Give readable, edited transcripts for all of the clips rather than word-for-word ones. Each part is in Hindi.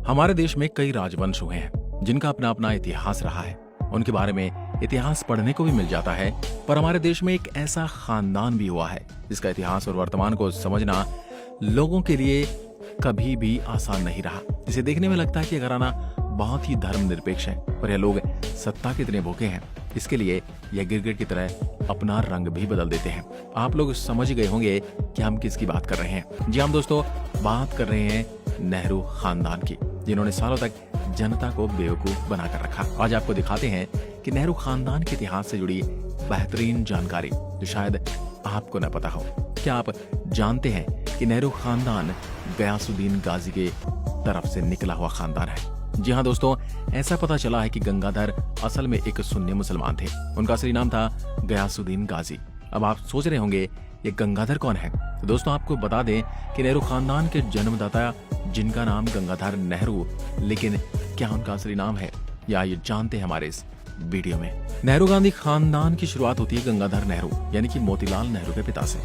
हमारे देश में कई राजवंश हुए हैं जिनका अपना अपना इतिहास रहा है। उनके बारे में इतिहास पढ़ने को भी मिल जाता है, पर हमारे देश में एक ऐसा खानदान भी हुआ है जिसका इतिहास और वर्तमान को समझना लोगों के लिए कभी भी आसान नहीं रहा। इसे देखने में लगता है कि घराना बहुत ही धर्मनिरपेक्ष है, पर यह लोग सत्ता के इतने भूखे हैं, इसके लिए यह गिरगिट की तरह अपना रंग भी बदल देते हैं। आप लोग समझ गए होंगे कि हम किसकी बात कर रहे हैं। जी हम दोस्तों, बात कर रहे हैं नेहरू खानदान की, जिन्होंने सालों तक जनता को बेवकूफ बनाकर रखा। आज आपको दिखाते हैं कि नेहरू खानदान के इतिहास से जुड़ी बेहतरीन जानकारी जो शायद आपको न पता हो। क्या आप जानते हैं कि नेहरू खानदान गयासुद्दीन गाजी के तरफ से निकला हुआ खानदान है? जी हाँ दोस्तों, ऐसा पता चला है कि गंगाधर असल में एक सुन्नी मुसलमान थे। उनका असली नाम था गयासुद्दीन गाजी। अब आप सोच रहे होंगे ये गंगाधर कौन है? तो दोस्तों आपको बता दें कि नेहरू खानदान के जन्मदाता जिनका नाम गंगाधर नेहरू, लेकिन क्या उनका असली नाम है, या ये जानते हैं हमारे इस वीडियो में। नेहरू गांधी खानदान की शुरुआत होती है गंगाधर नेहरू यानी कि मोतीलाल नेहरू के पिता से।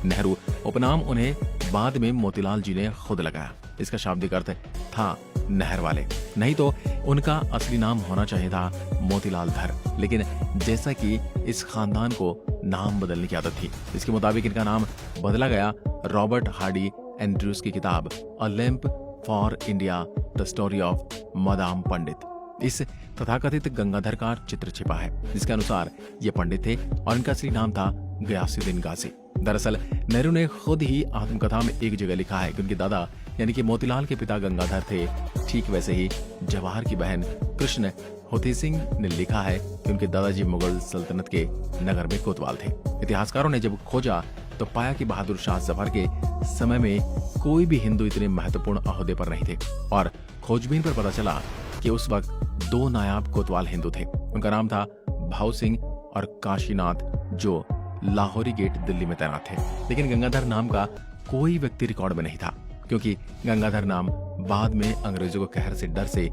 नेहरू उपनाम उन्हें बाद में मोतीलाल जी ने खुद लगाया। इसका शाब्दिक अर्थ था नहर वाले, नहीं तो उनका असली नाम होना चाहिए था मोतीलाल धर। लेकिन जैसा कि इस खानदान को नाम बदलने की आदत थी, इसके मुताबिक इनका नाम बदला गया। रॉबर्ट हार्डी एंड्रूज की किताब a lamp for India the story of madame Pandit, इस तथाकथित गंगाधर का चित्र छिपा है, जिसके अनुसार ये पंडित थे और इनका असली नाम था गयासुद्दीन गाजी। दरअसल नेहरू ने खुद ही आत्मकथा में एक जगह लिखा है कि उनके दादा यानी कि मोतीलाल के पिता गंगाधर थे। ठीक वैसे ही जवाहर की बहन कृष्ण होती सिंह ने लिखा है कि उनके दादाजी मुगल सल्तनत के नगर में कोतवाल थे। इतिहासकारों ने जब खोजा तो पाया कि बहादुर शाह जफर के समय में कोई भी हिंदू इतने महत्वपूर्ण ओहदे पर नहीं थे, और खोजबीन पर पता चला कि उस वक्त 2 नायाब कोतवाल हिंदू थे। उनका नाम था भाऊ सिंह और काशीनाथ, जो लाहौरी गेट दिल्ली में तैनात थे। लेकिन गंगाधर नाम का कोई व्यक्ति रिकॉर्ड में नहीं था, क्योंकि गंगाधर नाम बाद में अंग्रेजों के कहर से डर से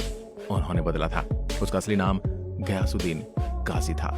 उन्होंने बदला था। उसका असली नाम गयासुद्दीन गाजी था।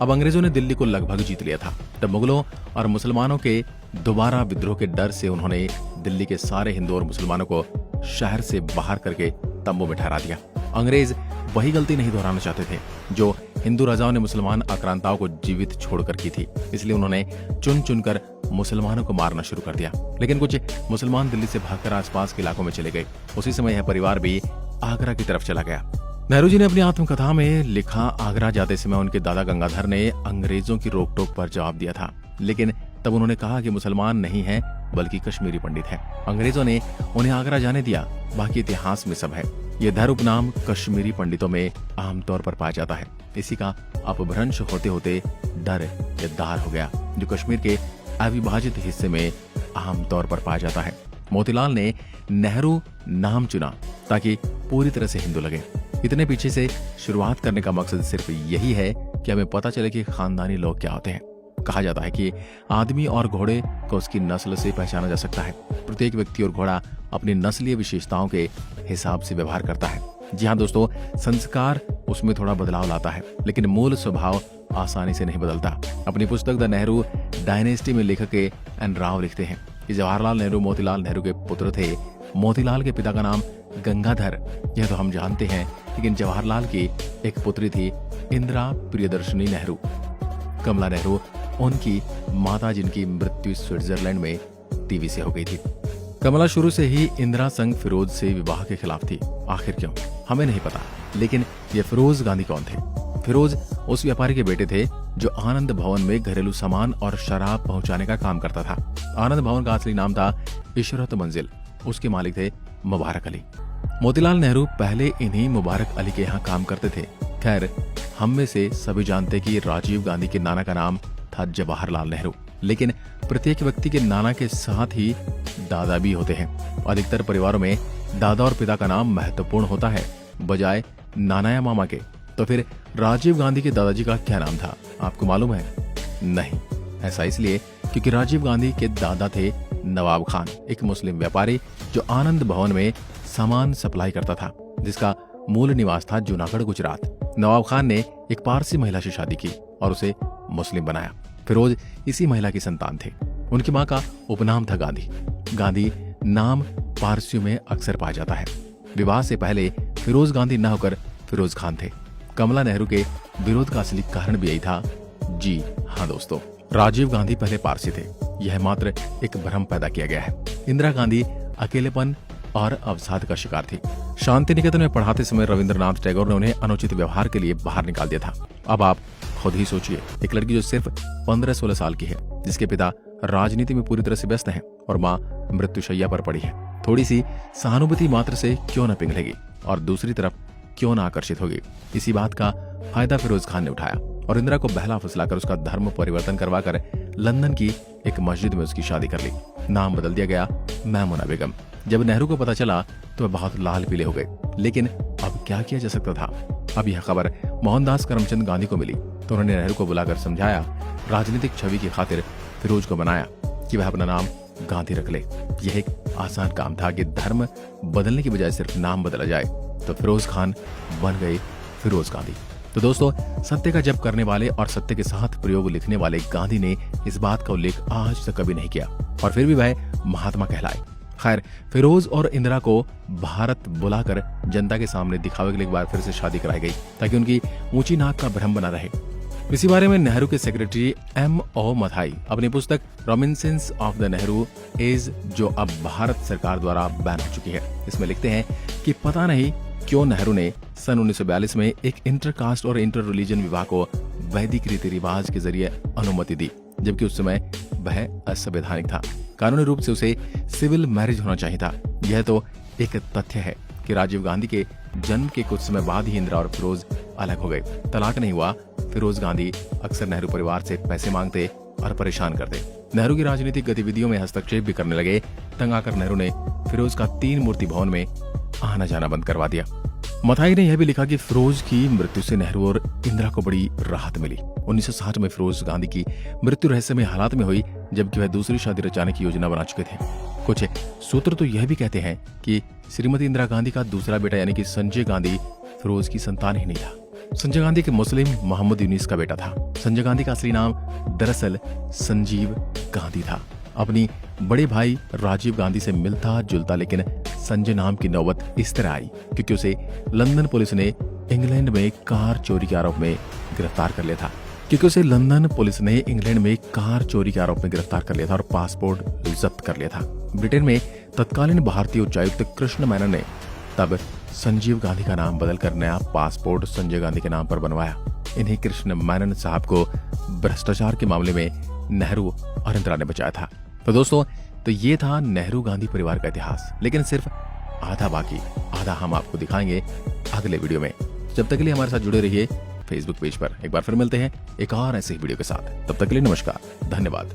अब अंग्रेजों ने दिल्ली को लगभग जीत लिया था, तब मुगलों और मुसलमानों के दोबारा विद्रोह के डर से उन्होंने दिल्ली के सारे हिंदू और मुसलमानों को शहर से बाहर करके तंबू में ठहरा दिया। अंग्रेज वही गलती नहीं दोहराना चाहते थे जो हिंदू राजाओं ने मुसलमान आक्रांताओं को जीवित छोड़कर की थी, इसलिए उन्होंने चुन चुनकर मुसलमानों को मारना शुरू कर दिया। लेकिन कुछ मुसलमान दिल्ली से भागकर आसपास के इलाकों में चले गए। उसी समय यह परिवार भी आगरा की तरफ चला गया। नेहरू जी ने अपनी आत्मकथा में लिखा, आगरा जाते समय उनके दादा गंगाधर ने अंग्रेजों की रोक टोक पर जवाब दिया था, लेकिन तब उन्होंने कहा कि मुसलमान नहीं है बल्कि कश्मीरी पंडित है। अंग्रेजों ने उन्हें आगरा जाने दिया, बाकी इतिहास में सब है। यह धर उपनाम कश्मीरी पंडितों में आमतौर पर पाया जाता है। इसी का अपभ्रंश होते होते डर या दार हो गया, जो कश्मीर के अविभाजित हिस्से में आमतौर पर पाया जाता है। मोतीलाल ने नेहरू नाम चुना ताकि पूरी तरह से हिंदू लगे। इतने पीछे से शुरुआत करने का मकसद सिर्फ यही है कि हमें पता चले कि खानदानी लोग क्या होते हैं। कहा जाता है कि आदमी और घोड़े को उसकी नस्ल से पहचाना जा सकता है। प्रत्येक व्यक्ति और घोड़ा अपनी नस्लीय विशेषताओं के हिसाब से व्यवहार करता है। जी हाँ दोस्तों, संस्कार उसमें थोड़ा बदलाव लाता है, लेकिन मूल स्वभाव आसानी से नहीं बदलता। अपनी पुस्तक द नेहरू डायनेस्टी में लेखक एन राव लिखते हैं कि जवाहरलाल नेहरू मोतीलाल नेहरू के पुत्र थे। मोतीलाल के पिता का नाम गंगाधर, यह तो हम जानते हैं, लेकिन जवाहरलाल की एक पुत्री थी इंदिरा प्रियदर्शनी नेहरू। कमला नेहरू उनकी माता, जिनकी मृत्यु स्विट्जरलैंड में टीबी से हो गई थी। कमला शुरू से ही इंदिरा संग फिरोज से विवाह के खिलाफ थी। आखिर क्यों, हमें नहीं पता, लेकिन ये फिरोज गांधी कौन थे? फिरोज उस व्यापारी के बेटे थे जो आनंद भवन में घरेलू सामान और शराब पहुंचाने का काम करता था। आनंद भवन का असली नाम था इशरत मंजिल। उसके मालिक थे मुबारक अली। मोतीलाल नेहरू पहले इन्हीं मुबारक अली के यहाँ काम करते थे। खैर, हम में से सभी जानते कि राजीव गांधी के नाना का नाम था जवाहरलाल नेहरू, लेकिन प्रत्येक व्यक्ति के नाना के साथ ही दादा भी होते हैं। अधिकतर परिवारों में दादा और पिता का नाम महत्वपूर्ण होता है, बजाय नाना या मामा के। तो फिर राजीव गांधी के दादाजी का क्या नाम था, आपको मालूम है? नहीं। ऐसा इसलिए क्योंकि राजीव गांधी के दादा थे नवाब खान, एक मुस्लिम व्यापारी जो आनंद भवन में सामान सप्लाई करता था, जिसका मूल निवास था जूनागढ़, गुजरात। नवाब खान ने एक पारसी महिला से शादी की और उसे मुस्लिम बनाया। फिरोज इसी महिला की संतान थे। उनकी मां का उपनाम था गांधी। गांधी नाम पारसियों में अक्सर पाया जाता है। विवाह से पहले फिरोज गांधी न होकर फिरोज खान थे। कमला नेहरू के विरोध का असली कारण भी यही था। जी हाँ दोस्तों, राजीव गांधी पहले पारसी थे। यह मात्र एक भ्रम पैदा किया गया है। इंदिरा गांधी अकेलेपन और अवसाद का शिकार थी। शांति निकेतन में पढ़ाते समय रविंद्रनाथ टैगोर ने उन्हें अनुचित व्यवहार के लिए बाहर निकाल दिया था। अब आप खुद ही सोचिए, एक लड़की जो सिर्फ 15-16 साल की है, जिसके पिता राजनीति में पूरी तरह से व्यस्त हैं और माँ मृत्युशैया पर पड़ी है, थोड़ी सी सहानुभूति मात्र से क्यों न पिघलेगी और दूसरी तरफ क्यों न आकर्षित होगी। इसी बात का फायदा फिरोज खान ने उठाया और इंदिरा को बहला फुसलाकर उसका धर्म परिवर्तन करवाकर लंदन की एक मस्जिद में उसकी शादी कर ली। नाम बदल दिया गया मैमुना बेगम। जब नेहरू को पता चला तो वह बहुत लाल पीले हो गए, लेकिन अब क्या किया जा सकता था। अब यह खबर मोहनदास करमचंद गांधी को मिली तो उन्होंने नेहरू को बुलाकर समझाया, राजनीतिक छवि की खातिर फिरोज को बनाया कि वह अपना नाम गांधी रख ले। यह एक आसान काम था कि धर्म बदलने की बजाय सिर्फ नाम बदला जाए, तो फिरोज खान बन गए फिरोज गांधी। तो दोस्तों, सत्य का जप करने वाले और सत्य के साथ प्रयोग लिखने वाले गांधी ने इस बात का उल्लेख आज तक कभी नहीं किया और फिर भी वह महात्मा कहलाए। खैर, फिरोज और इंदिरा को भारत बुलाकर जनता के सामने दिखावे के लिए एक बार फिर से शादी कराई गई ताकि उनकी ऊंची नाक का भ्रम बना रहे। इसी बारे में नेहरू के सेक्रेटरी M.O. मथाई अपनी पुस्तक reminiscence of the Nehru age, जो अब भारत सरकार द्वारा बैन हो चुकी है, इसमें लिखते हैं कि पता नहीं क्यों नेहरू ने सन 1942 में एक इंटरकास्ट और इंटर रिलीजन विवाह को वैदिक रीति रिवाज के जरिए अनुमति दी, जबकि उस समय वह असंवैधानिक था। कानूनी रूप से उसे सिविल मैरिज होना चाहिए था। यह तो एक तथ्य है कि राजीव गांधी के जन्म के कुछ समय बाद ही इंदिरा और फिरोज अलग हो गए। तलाक नहीं हुआ। फिरोज गांधी अक्सर नेहरू परिवार से पैसे मांगते और परेशान करते। नेहरू की राजनीतिक गतिविधियों में हस्तक्षेप भी करने लगे। तंग आकर नेहरू ने फिरोज का 3 मूर्ति भवन में आना जाना बंद करवा दिया। मथाई ने यह भी लिखा कि फिरोज की मृत्यु से नेहरू और इंदिरा को बड़ी राहत मिली। 1960 में फिरोज गांधी की मृत्यु रहस्यमय हालात में हुई, जबकि वह दूसरी शादी रचाने की योजना बना चुके थे। कुछ सूत्र तो यह भी कहते हैं कि श्रीमती इंदिरा गांधी का दूसरा बेटा यानी कि संजय गांधी फिरोज की संतान ही नहीं था। संजय गांधी के मुस्लिम मोहम्मद यूनिस का बेटा था। संजय गांधी का असली नाम दरअसल संजीव गांधी था। अपनी बड़े भाई राजीव गांधी से मिलता जुलता, लेकिन संजय नाम की नौबत इस तरह आई क्योंकि उसे लंदन पुलिस ने इंग्लैंड में कार चोरी के आरोप में गिरफ्तार कर लिया था और पासपोर्ट जब्त कर लिया था। ब्रिटेन में तत्कालीन भारतीय उच्चायुक्त कृष्ण मेनन ने तब संजीव गांधी का नाम बदलकर नया पासपोर्ट संजय गांधी के नाम पर बनवाया। इन्हीं कृष्ण मेनन साहब को भ्रष्टाचार के मामले में नेहरू और इंदिरा ने बचाया था। तो दोस्तों, तो ये था नेहरू गांधी परिवार का इतिहास, लेकिन सिर्फ आधा बाकी, आधा हम आपको दिखाएंगे अगले वीडियो में। जब तक के लिए हमारे साथ जुड़े रहिए फेसबुक पेज पर। एक बार फिर मिलते हैं एक और ऐसे ही वीडियो के साथ। तब तक के लिए नमस्कार, धन्यवाद।